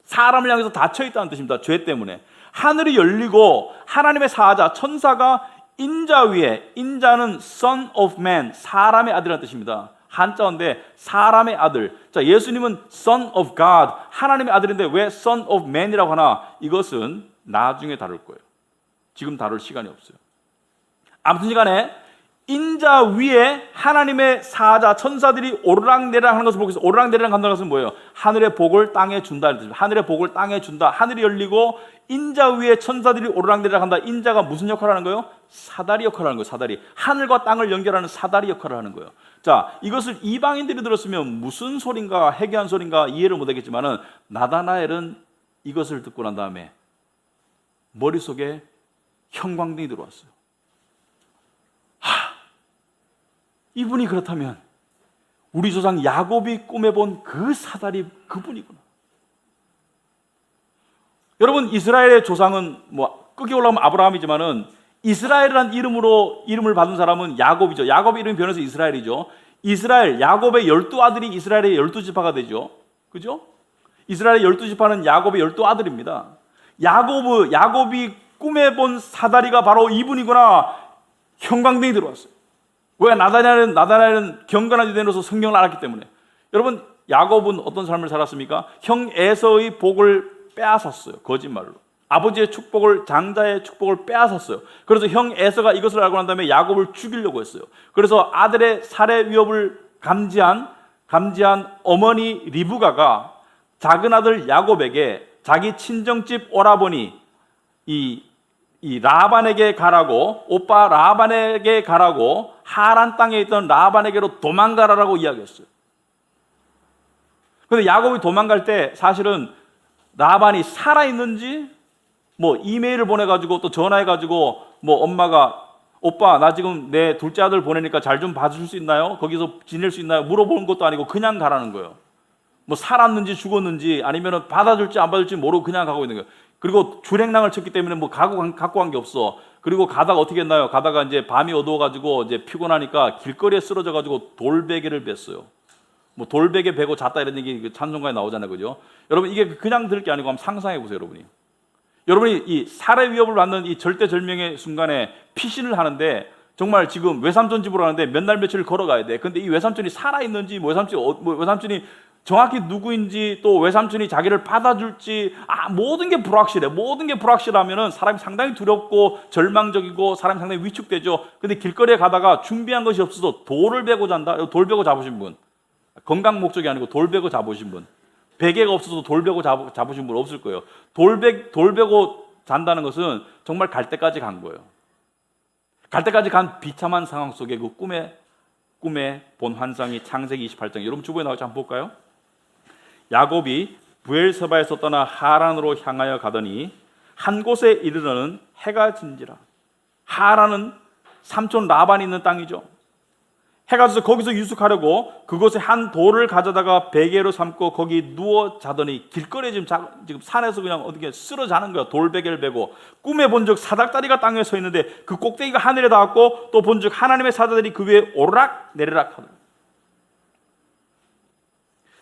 사람을 향해서 닫혀 있다는 뜻입니다. 죄 때문에. 하늘이 열리고 하나님의 사자, 천사가 인자 위에, 인자는 son of man, 사람의 아들이라는 뜻입니다. 한자어인데 사람의 아들. 자, 예수님은 son of God, 하나님의 아들인데 왜 son of man이라고 하나? 이것은 나중에 다룰 거예요. 지금 다룰 시간이 없어요. 아무튼 시간에 인자 위에 하나님의 사자, 천사들이 오르락내리락 하는 것을 보고 있어요. 오르락내리락 한다는 것은 뭐예요? 하늘의 복을 땅에 준다. 하늘의 복을 땅에 준다. 하늘이 열리고 인자 위에 천사들이 오르락내리락 한다. 인자가 무슨 역할을 하는 거예요? 사다리 역할을 하는 거예요. 사다리. 하늘과 땅을 연결하는 사다리 역할을 하는 거예요. 자, 이것을 이방인들이 들었으면 무슨 소린가, 해괴한 소린가 이해를 못하겠지만은 나다나엘은 이것을 듣고 난 다음에 머릿속에 형광등이 들어왔어요. 이분이 그렇다면 우리 조상 야곱이 꿈에 본 그 사다리 그분이구나. 여러분, 이스라엘의 조상은 끄기 올라가면 아브라함이지만은 이스라엘이라는 이름을 받은 사람은 야곱이죠. 야곱의 이름이 변해서 이스라엘이죠. 이스라엘, 야곱의 12아들이 이스라엘의 12지파가 되죠. 그죠? 이스라엘의 12지파는 야곱의 12아들입니다. 야곱이 꿈에 본 사다리가 바로 이분이구나. 형광등이 들어왔어요. 왜? 나다나엘은 경건한 유대인으로서 성경을 알았기 때문에. 여러분, 야곱은 어떤 삶을 살았습니까? 형 에서의 복을 빼앗았어요. 거짓말로. 아버지의 축복을, 장자의 축복을 빼앗았어요. 그래서 형 에서가 이것을 알고 난 다음에 야곱을 죽이려고 했어요. 그래서 아들의 살해 위협을 감지한 어머니 리브가가 작은 아들 야곱에게 자기 친정집 오라버니 이 라반에게 가라고, 오빠 라반에게 가라고, 하란 땅에 있던 라반에게로 도망가라라고 이야기했어요. 그런데 야곱이 도망갈 때 사실은 라반이 살아있는지 이메일을 보내가지고 또 전화해가지고 엄마가 오빠 나 지금 내 둘째 아들 보내니까 잘 좀 봐줄 수 있나요? 거기서 지낼 수 있나요? 물어보는 것도 아니고 그냥 가라는 거예요. 살았는지 죽었는지 아니면 받아줄지 안 받을지 모르고 그냥 가고 있는 거예요. 그리고 주랭랑을 쳤기 때문에 갖고 간 게 없어. 그리고 가다가 어떻게 했나요? 가다가 이제 밤이 어두워가지고 이제 피곤하니까 길거리에 쓰러져가지고 돌베개를 뱄어요. 돌베개 베고 잤다 이런 얘기 찬송가에 나오잖아요, 그죠? 여러분, 이게 그냥 들을 게 아니고 한번 상상해 보세요, 여러분이 이 살해 위협을 받는 이 절대절명의 순간에 피신을 하는데 정말 지금 외삼촌 집으로 가는데 몇 날 며칠 걸어가야 돼. 근데 이 외삼촌이 살아있는지 외삼촌이 정확히 누구인지 또 외삼촌이 자기를 받아줄지 모든 게 불확실해. 모든 게 불확실하면은 사람이 상당히 두렵고 절망적이고 사람이 상당히 위축되죠. 근데 길거리에 가다가 준비한 것이 없어서 돌을 베고 잔다. 돌 베고 잡으신 분, 건강 목적이 아니고 돌 베고 잡으신 분, 베개가 없어서 돌 베고 잡으신 분 없을 거예요. 돌 베고 잔다는 것은 정말 갈 때까지 간 거예요. 갈 때까지 간 비참한 상황 속에 그 꿈에 본 환상이 창세기 28장. 여러분 주부에 나오지 한번 볼까요? 야곱이 부엘세바에서 떠나 하란으로 향하여 가더니 한 곳에 이르러는 해가 진지라. 하란은 삼촌 라반이 있는 땅이죠. 해가 져서 거기서 유숙하려고 그곳에 한 돌을 가져다가 베개로 삼고 거기 누워 자더니 길거리에 지금 산에서 그냥 어떻게 쓰러 자는 거야. 돌베개를 베고. 꿈에 본즉 사닥다리가 땅에 서 있는데 그 꼭대기가 하늘에 닿았고 또 본즉 하나님의 사자들이 그 위에 오르락 내리락 하더라.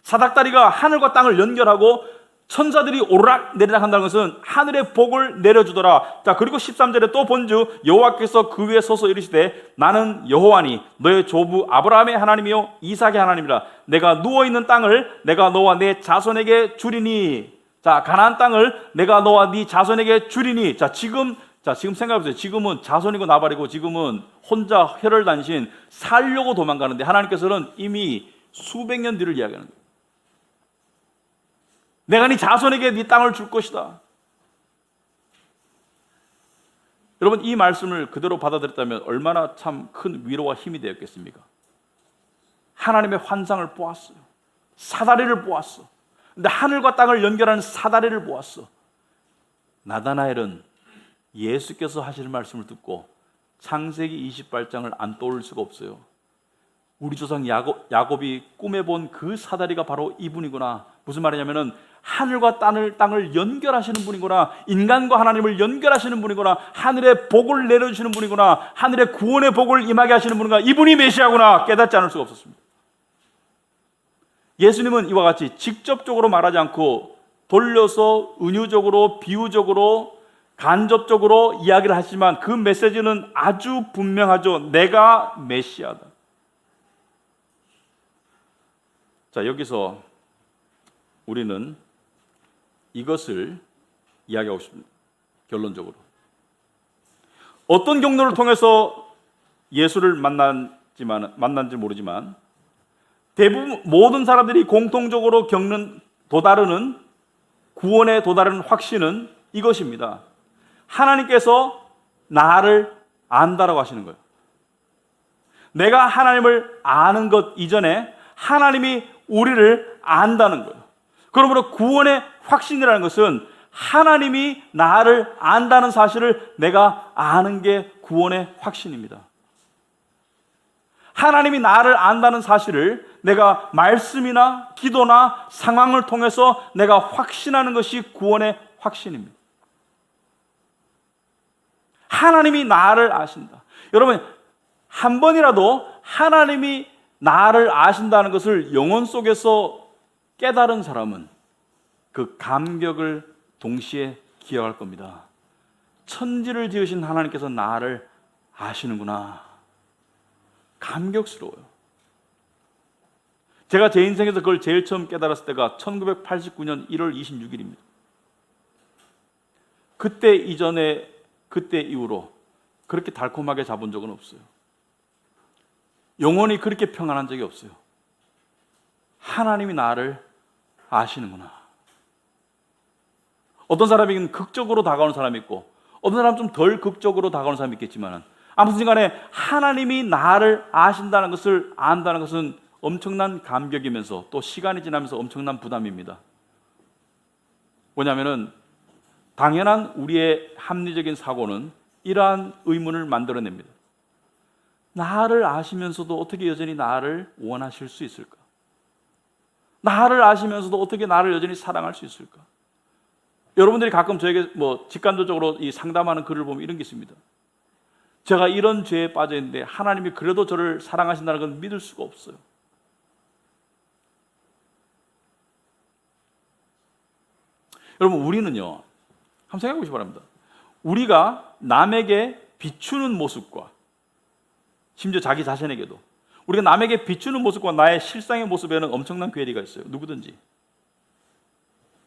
사닥다리가 하늘과 땅을 연결하고 천사들이 오르락 내리락 한다는 것은 하늘의 복을 내려주더라. 자, 그리고 13절에 또 본즉 여호와께서 그 위에 서서 이르시되 나는 여호와니 너의 조부 아브라함의 하나님이요 이삭의 하나님이라. 내가 누워있는 땅을 내가 너와 내 자손에게 주리니. 자, 가나안 땅을 내가 너와 네 자손에게 주리니. 지금 생각해보세요. 지금은 자손이고 나발이고 지금은 혼자 혈혈단신 살려고 도망가는데 하나님께서는 이미 수백 년 뒤를 이야기하는 거예요. 내가 네 자손에게 네 땅을 줄 것이다. 여러분, 이 말씀을 그대로 받아들였다면 얼마나 참 큰 위로와 힘이 되었겠습니까? 하나님의 환상을 보았어요. 사다리를 보았어. 근데 하늘과 땅을 연결하는 사다리를 보았어. 나다나엘은 예수께서 하시는 말씀을 듣고 창세기 28장을 안 떠올릴 수가 없어요. 우리 조상 야곱이 꿈에 본 그 사다리가 바로 이분이구나. 무슨 말이냐면은 하늘과 땅을 연결하시는 분이구나. 인간과 하나님을 연결하시는 분이구나. 하늘의 복을 내려주시는 분이구나. 하늘의 구원의 복을 임하게 하시는 분이구나. 이분이 메시아구나. 깨닫지 않을 수가 없었습니다. 예수님은 이와 같이 직접적으로 말하지 않고 돌려서 은유적으로 비유적으로 간접적으로 이야기를 하시지만 그 메시지는 아주 분명하죠. 내가 메시아다. 자, 여기서 우리는 이것을 이야기하고 싶습니다. 결론적으로 어떤 경로를 통해서 예수를 만난지 모르지만 대부분 모든 사람들이 공통적으로 겪는 도다르는 구원에 도다르는 확신은 이것입니다. 하나님께서 나를 안다라고 하시는 거예요. 내가 하나님을 아는 것 이전에 하나님이 우리를 안다는 거예요. 그러므로 구원의 확신이라는 것은 하나님이 나를 안다는 사실을 내가 아는 게 구원의 확신입니다. 하나님이 나를 안다는 사실을 내가 말씀이나 기도나 상황을 통해서 내가 확신하는 것이 구원의 확신입니다. 하나님이 나를 아신다. 여러분, 한 번이라도 하나님이 나를 아신다는 것을 영혼 속에서 깨달은 사람은 그 감격을 동시에 기억할 겁니다. 천지를 지으신 하나님께서 나를 아시는구나. 감격스러워요. 제가 제 인생에서 그걸 제일 처음 깨달았을 때가 1989년 1월 26일입니다. 그때 이전에, 그때 이후로 그렇게 달콤하게 잡은 적은 없어요. 영혼이 그렇게 평안한 적이 없어요. 하나님이 나를 아시는구나. 어떤 사람에게는 극적으로 다가오는 사람이 있고 어떤 사람은 좀 덜 극적으로 다가오는 사람이 있겠지만 아무튼 간에 하나님이 나를 아신다는 것을 안다는 것은 엄청난 감격이면서 또 시간이 지나면서 엄청난 부담입니다. 뭐냐면은 당연한 우리의 합리적인 사고는 이러한 의문을 만들어냅니다. 나를 아시면서도 어떻게 여전히 나를 원하실 수 있을까? 나를 아시면서도 어떻게 나를 여전히 사랑할 수 있을까? 여러분들이 가끔 저에게 직간접적으로 이 상담하는 글을 보면 이런 게 있습니다. 제가 이런 죄에 빠져 있는데 하나님이 그래도 저를 사랑하신다는 건 믿을 수가 없어요. 여러분, 우리는요, 한번 생각해 보시기 바랍니다. 우리가 남에게 비추는 모습과 심지어 자기 자신에게도 우리가 남에게 비추는 모습과 나의 실상의 모습에는 엄청난 괴리가 있어요. 누구든지.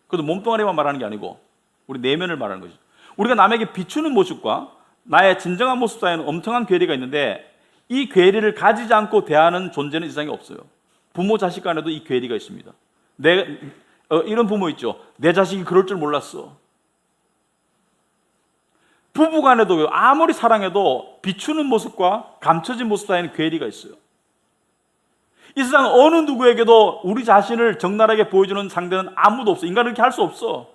그것도 몸뚱아리만 말하는 게 아니고 우리 내면을 말하는 것이죠. 우리가 남에게 비추는 모습과 나의 진정한 모습 사이에는 엄청난 괴리가 있는데 이 괴리를 가지지 않고 대하는 존재는 이 세상에 없어요. 부모 자식 간에도 이 괴리가 있습니다. 이런 부모 있죠. 내 자식이 그럴 줄 몰랐어. 부부 간에도 아무리 사랑해도 비추는 모습과 감춰진 모습 사이에는 괴리가 있어요. 이 세상 어느 누구에게도 우리 자신을 적나라하게 보여주는 상대는 아무도 없어. 인간은 그렇게 할 수 없어.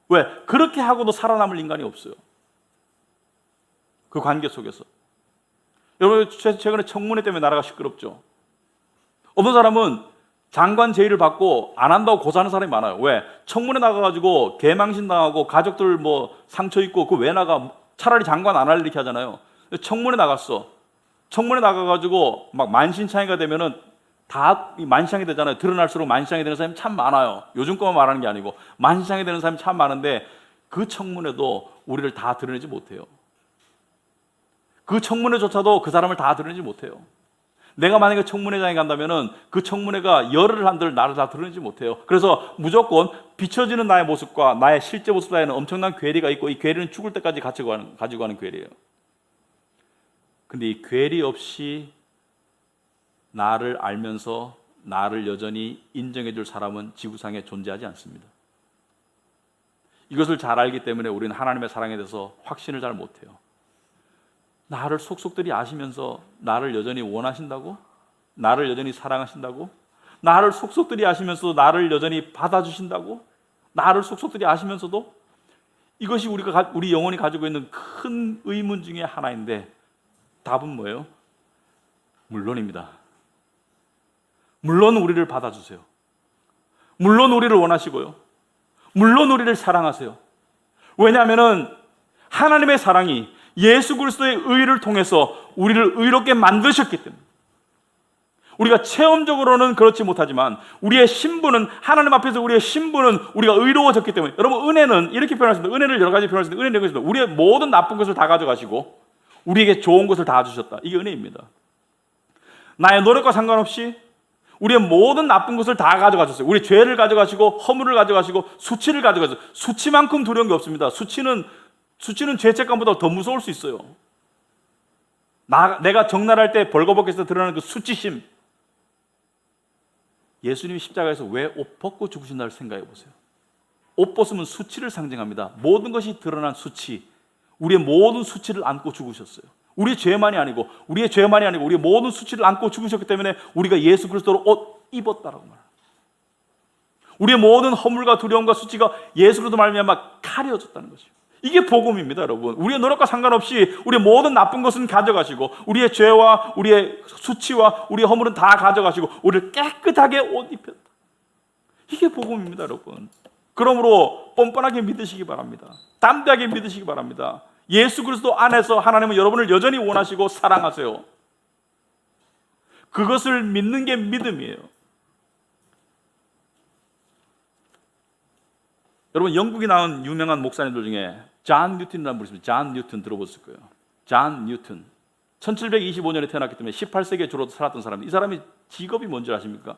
왜? 그렇게 하고도 살아남을 인간이 없어요. 그 관계 속에서. 여러분, 최근에 청문회 때문에 나라가 시끄럽죠. 어떤 사람은 장관 제의를 받고 안 한다고 고사하는 사람이 많아요. 왜? 청문회 나가가지고 개망신 당하고 가족들 상처 입고 그 왜 나가? 차라리 장관 안 할 이렇게 하잖아요. 청문회 나갔어. 청문회 나가가지고 막 만신창이가 되면은 다 만신창이 되잖아요. 드러날수록 만신창이 되는 사람이 참 많아요. 요즘 거만 말하는 게 아니고 만신창이 되는 사람이 참 많은데 그 청문회도 우리를 다 드러내지 못해요. 그 청문회조차도 그 사람을 다 드러내지 못해요. 내가 만약에 청문회장에 간다면은 그 청문회가 열흘 한들 나를 다 드러내지 못해요. 그래서 무조건 비춰지는 나의 모습과 나의 실제 모습 사이에는 엄청난 괴리가 있고 이 괴리는 죽을 때까지 가지고 가는 괴리예요. 근데 이 괴리 없이 나를 알면서 나를 여전히 인정해 줄 사람은 지구상에 존재하지 않습니다. 이것을 잘 알기 때문에 우리는 하나님의 사랑에 대해서 확신을 잘 못해요. 나를 속속들이 아시면서 나를 여전히 원하신다고? 나를 여전히 사랑하신다고? 나를 속속들이 아시면서도 나를 여전히 받아주신다고? 나를 속속들이 아시면서도? 이것이 우리 영혼이 가지고 있는 큰 의문 중에 하나인데 답은 뭐예요? 물론입니다. 물론 우리를 받아주세요. 물론 우리를 원하시고요. 물론 우리를 사랑하세요. 왜냐하면 하나님의 사랑이 예수 그리스도의 의를 통해서 우리를 의롭게 만드셨기 때문에 우리가 체험적으로는 그렇지 못하지만 우리의 신분은 하나님 앞에서 우리의 신분은 우리가 의로워졌기 때문에 여러분 은혜는 이렇게 표현하십니다. 은혜를 여러 가지 표현하시는데 은혜는 이것입니다. 우리의 모든 나쁜 것을 다 가져가시고 우리에게 좋은 것을 다 주셨다. 이게 은혜입니다. 나의 노력과 상관없이 우리의 모든 나쁜 것을 다 가져가셨어요. 우리 죄를 가져가시고 허물을 가져가시고 수치를 가져가셨어요. 수치만큼 두려운 게 없습니다. 수치는 죄책감보다 더 무서울 수 있어요. 내가 적나라할 때 벌거벗겨서 드러나는 그 수치심. 예수님이 십자가에서 왜 옷 벗고 죽으신다를 생각해 보세요. 옷 벗으면 수치를 상징합니다. 모든 것이 드러난 수치. 우리의 모든 수치를 안고 죽으셨어요. 우리의 죄만이 아니고 우리의 모든 수치를 안고 죽으셨기 때문에 우리가 예수 그리스도로 옷 입었다라고 말합니다. 우리의 모든 허물과 두려움과 수치가 예수 그리스도 말미암아 가려졌다는 것이죠. 이게 복음입니다, 여러분. 우리의 노력과 상관없이 우리의 모든 나쁜 것은 가져가시고 우리의 죄와 우리의 수치와 우리의 허물은 다 가져가시고 우리를 깨끗하게 옷 입혔다. 이게 복음입니다, 여러분. 그러므로 뻔뻔하게 믿으시기 바랍니다. 담대하게 믿으시기 바랍니다. 예수 그리스도 안에서 하나님은 여러분을 여전히 원하시고 사랑하세요. 그것을 믿는 게 믿음이에요. 여러분, 영국에 나온 유명한 목사님들 중에 존 뉴턴이라는 분이 있습니다. 존 뉴턴 들어보셨을 거예요. 존 뉴턴. 1725년에 태어났기 때문에 18세기에 주로 살았던 사람입니다. 이 사람이 직업이 뭔지 아십니까?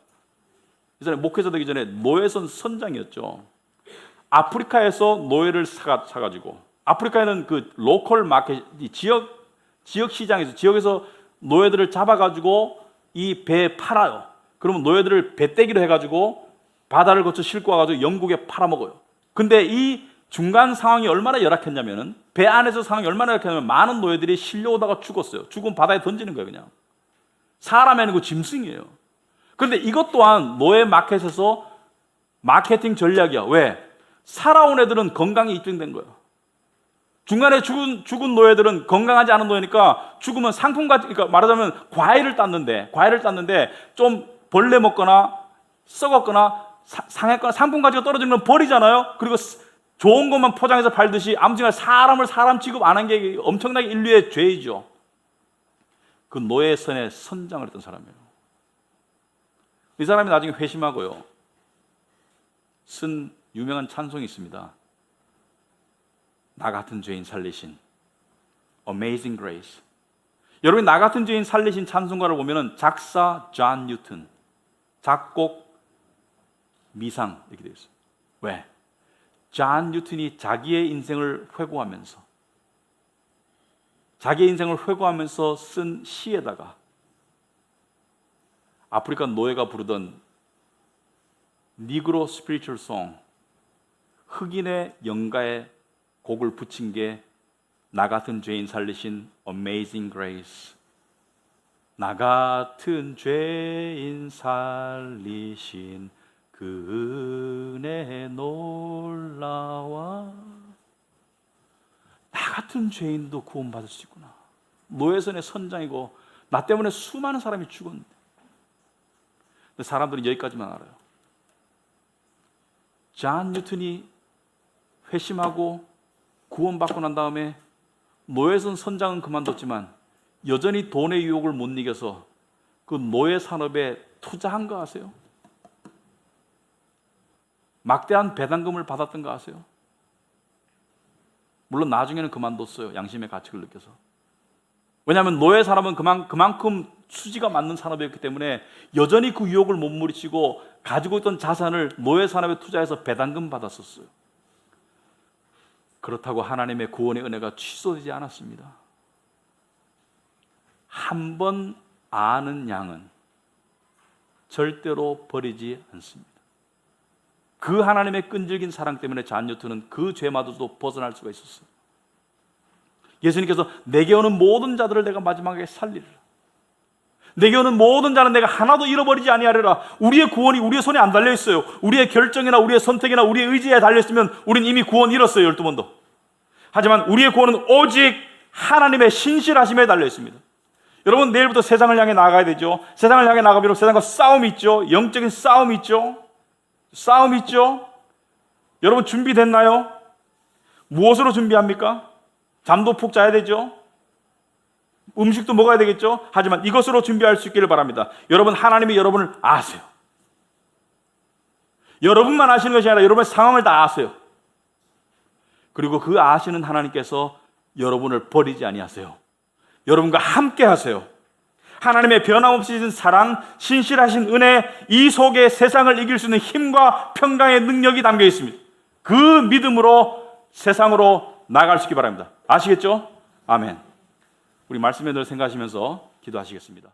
이 사람이 목회자 되기 전에 노예선 선장이었죠. 아프리카에서 노예를 사가지고, 아프리카에는 그 로컬 마켓, 지역 시장에서, 지역에서 노예들을 잡아가지고 이 배에 팔아요. 그러면 노예들을 배떼기로 해가지고 바다를 거쳐 싣고 와가지고 영국에 팔아먹어요. 근데 이 중간 상황이 얼마나 열악했냐면은, 배 안에서 상황이 얼마나 열악했냐면 많은 노예들이 실려오다가 죽었어요. 죽으면 바다에 던지는 거예요, 그냥. 사람이 아니고 짐승이에요. 그런데 이것 또한 노예 마켓에서 마케팅 전략이야. 왜? 살아온 애들은 건강이 입증된 거예요. 중간에 죽은 노예들은 건강하지 않은 노예니까 죽으면 상품같이, 그러니까 말하자면 과일을 땄는데 좀 벌레 먹거나 썩었거나 상했거나 상품 가치가 떨어지는 건 버리잖아요. 그리고 좋은 것만 포장해서 팔듯이 아무튼 사람을 사람 취급 안 한 게 엄청나게 인류의 죄이죠. 그 노예선의 선장을 했던 사람이에요. 이 사람이 나중에 회심하고요, 쓴 유명한 찬송이 있습니다. 나 같은 죄인 살리신 Amazing Grace. 여러분이 나 같은 죄인 살리신 찬송가를 보면은 작사 존 뉴턴, 작곡 미상 이렇게 되어 있어요. 왜? 존 뉴턴이 자기의 인생을 회고하면서 쓴 시에다가 아프리카 노예가 부르던 니그로 스피리추얼 송, 흑인의 영가에 곡을 붙인 게 나 같은 죄인 살리신 Amazing Grace. 나 같은 죄인 살리신 그 은혜 놀라와. 나 같은 죄인도 구원받을 수 있구나. 노예선의 선장이고 나 때문에 수많은 사람이 죽었는데, 근데 사람들은 여기까지만 알아요. 존 뉴턴이 회심하고 구원받고 난 다음에 노예선 선장은 그만뒀지만 여전히 돈의 유혹을 못 이겨서 그 노예 산업에 투자한 거 아세요? 막대한 배당금을 받았던 거 아세요? 물론 나중에는 그만뒀어요. 양심의 가책을 느껴서. 왜냐하면 노예 산업은 그만큼 수지가 맞는 산업이었기 때문에 여전히 그 유혹을 못 물리치고 가지고 있던 자산을 노예 산업에 투자해서 배당금 받았었어요. 그렇다고 하나님의 구원의 은혜가 취소되지 않았습니다. 한 번 아는 양은 절대로 버리지 않습니다. 그 하나님의 끈질긴 사랑 때문에 존 뉴턴은 그 죄마저도 벗어날 수가 있었어요. 예수님께서 내게 오는 모든 자들을 내가 마지막에 살리리라. 내게 오는 모든 자는 내가 하나도 잃어버리지 아니하리라. 우리의 구원이 우리의 손에 안 달려 있어요. 우리의 결정이나 우리의 선택이나 우리의 의지에 달려 있으면 우리는 이미 구원 잃었어요, 12번도. 하지만 우리의 구원은 오직 하나님의 신실하심에 달려 있습니다. 여러분, 내일부터 세상을 향해 나가야 되죠. 세상을 향해 나가면 세상과 싸움이 있죠. 영적인 싸움이 있죠. 여러분, 준비됐나요? 무엇으로 준비합니까? 잠도 푹 자야 되죠. 음식도 먹어야 되겠죠. 하지만 이것으로 준비할 수 있기를 바랍니다. 여러분, 하나님이 여러분을 아세요. 여러분만 아시는 것이 아니라 여러분의 상황을 다 아세요. 그리고 그 아시는 하나님께서 여러분을 버리지 아니하세요. 여러분과 함께 하세요. 하나님의 변함없으신 사랑, 신실하신 은혜, 이 속에 세상을 이길 수 있는 힘과 평강의 능력이 담겨 있습니다. 그 믿음으로 세상으로 나아갈 수 있기 바랍니다. 아시겠죠? 아멘. 우리 말씀에 늘 생각하시면서 기도하시겠습니다.